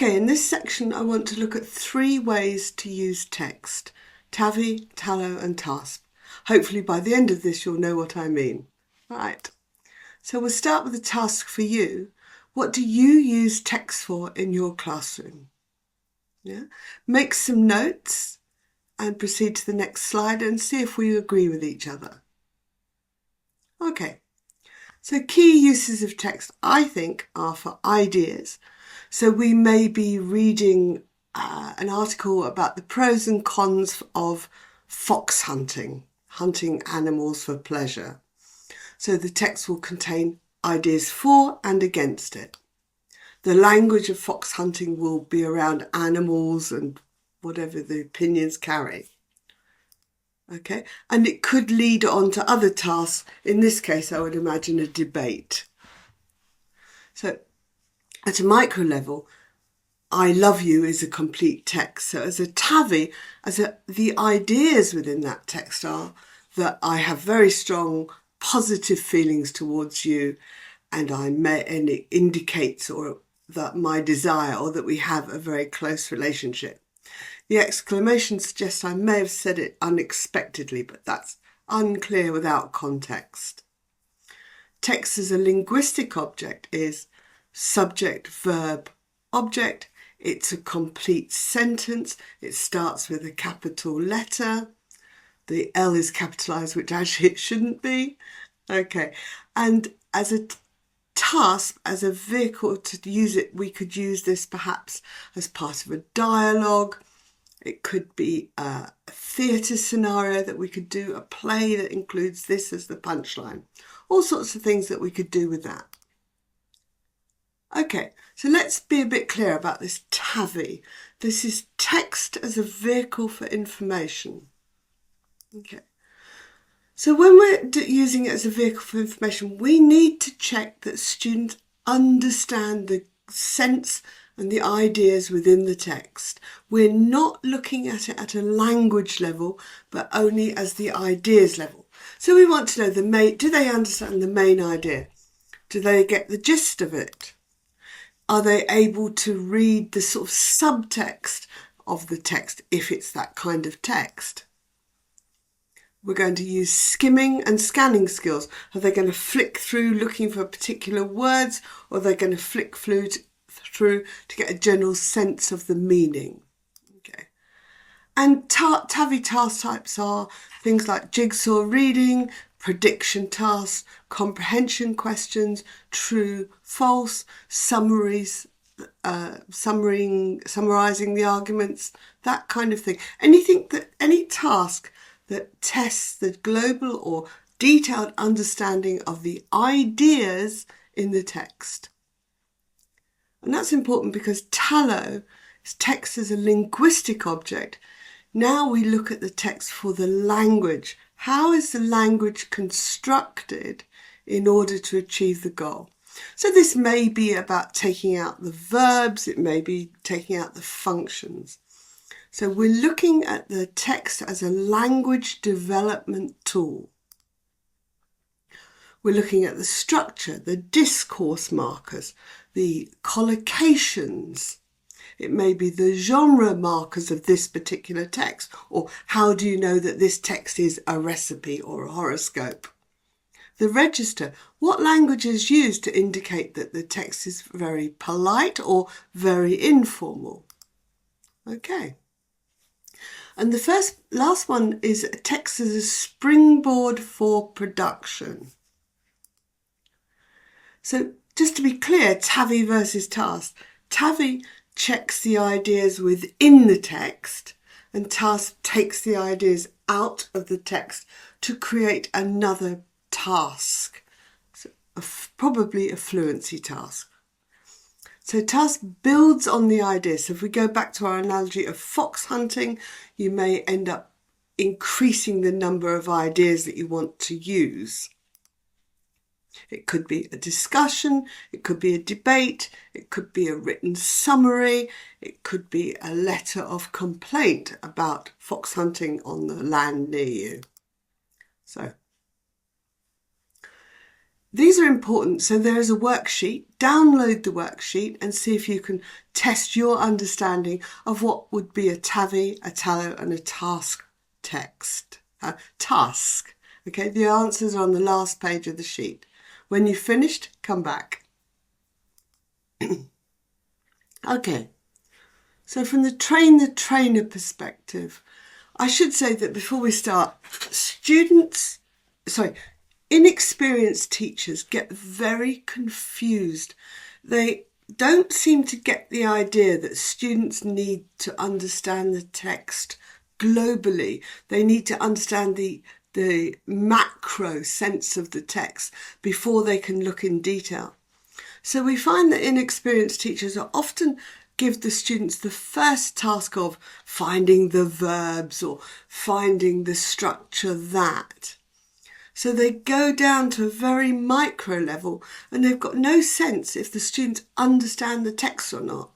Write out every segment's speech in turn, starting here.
Okay, in this section I want to look at 3 ways to use text: TAVI, TALO and TASP. Hopefully by the end of this you'll know what I mean. Right, so we'll start with the task for you. What do you use text for in your classroom? Yeah? Make some notes and proceed to the next slide and see if we agree with each other. Okay, so key uses of text, I think, are for ideas. So we may be reading an article about the pros and cons of fox hunting animals for pleasure. So the text will contain ideas for and against it. The language of fox hunting will be around animals and whatever the opinions carry. Okay, and it could lead on to other tasks. In this case, I would imagine a debate. So at a micro level, I love you is a complete text. So as a TAVI, the ideas within that text are that I have very strong positive feelings towards you, and it indicates that my desire, or that we have a very close relationship. The exclamation suggests I may have said it unexpectedly, but that's unclear without context. Text as a linguistic object is subject, verb, object. It's a complete sentence. It starts with a capital letter. The L is capitalized, which actually it shouldn't be. Okay, and as a TASP, as a vehicle to use it, we could use this perhaps as part of a dialogue. It could be a theatre scenario that we could do, a play that includes this as the punchline. All sorts of things that we could do with that. Okay, so let's be a bit clear about this TAVI. This is text as a vehicle for information. Okay, so when we're using it as a vehicle for information, we need to check that students understand the sense and the ideas within the text. We're not looking at it at a language level, but only as the ideas level. So we want to know do they understand the main idea? Do they get the gist of it? Are they able to read the sort of subtext of the text if it's that kind of text? We're going to use skimming and scanning skills. Are they going to flick through looking for particular words, or are they going to flick through to get a general sense of the meaning? Okay. And TAVI task types are things like jigsaw reading, prediction tasks, comprehension questions, true, false, summaries, summarising the arguments, that kind of thing. Any task that tests the global or detailed understanding of the ideas in the text. And that's important because TALO is text as a linguistic object. Now we look at the text for the language. How is the language constructed in order to achieve the goal? So this may be about taking out the verbs, it may be taking out the functions. So we're looking at the text as a language development tool. We're looking at the structure, the discourse markers, the collocations. It may be the genre markers of this particular text, or how do you know that this text is a recipe or a horoscope? The register, what language is used to indicate that the text is very polite or very informal? Okay. And the last one is text as a springboard for production. So just to be clear, TAVI versus TASP. TAVI checks the ideas within the text, and TASP takes the ideas out of the text to create another task, so probably a fluency task. So TASP builds on the idea. So if we go back to our analogy of fox hunting, you may end up increasing the number of ideas that you want to use. It could be a discussion, it could be a debate, it could be a written summary, it could be a letter of complaint about fox hunting on the land near you. So these are important. So there is a worksheet. Download the worksheet and see if you can test your understanding of what would be a TAVI, a TALO and a TASP text. Task. Okay, the answers are on the last page of the sheet. When you've finished, come back. Okay, so from the train the trainer perspective, I should say that before we start, inexperienced teachers get very confused. They don't seem to get the idea that students need to understand the text globally. They need to understand the macro sense of the text before they can look in detail. So we find that inexperienced teachers are often give the students the first task of finding the verbs or finding the structure that. So they go down to a very micro level and they've got no sense if the students understand the text or not.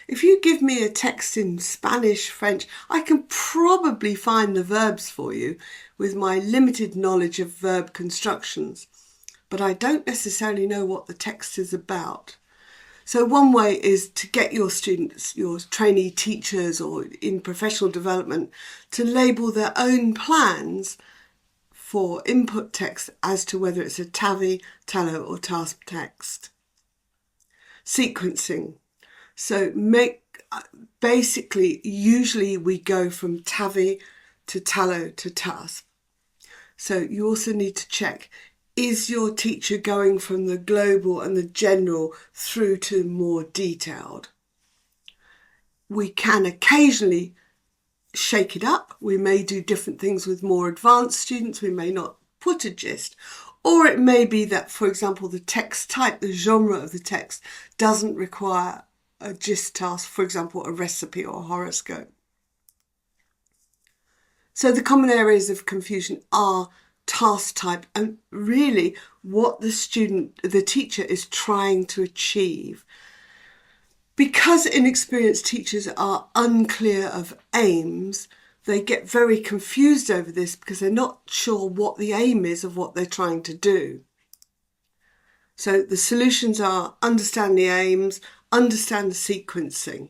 If you give me a text in Spanish, French, I can probably find the verbs for you with my limited knowledge of verb constructions, but I don't necessarily know what the text is about. So one way is to get your students, your trainee teachers or in professional development, to label their own plans for input text as to whether it's a TAVI, TALO or TASP text. Sequencing. So basically, usually we go from TAVI to TALO to TASP. So you also need to check, is your teacher going from the global and the general through to more detailed? We can occasionally shake it up. We may do different things with more advanced students. We may not put a gist. Or it may be that, for example, the text type, the genre of the text doesn't require a gist task, for example, a recipe or a horoscope. So the common areas of confusion are task type and really what the teacher is trying to achieve. Because inexperienced teachers are unclear of aims, they get very confused over this because they're not sure what the aim is of what they're trying to do. So the solutions are understand the aims, understand the sequencing.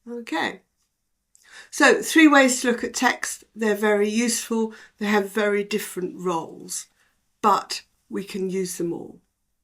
Okay. So 3 ways to look at text. They're very useful. They have very different roles, but we can use them all.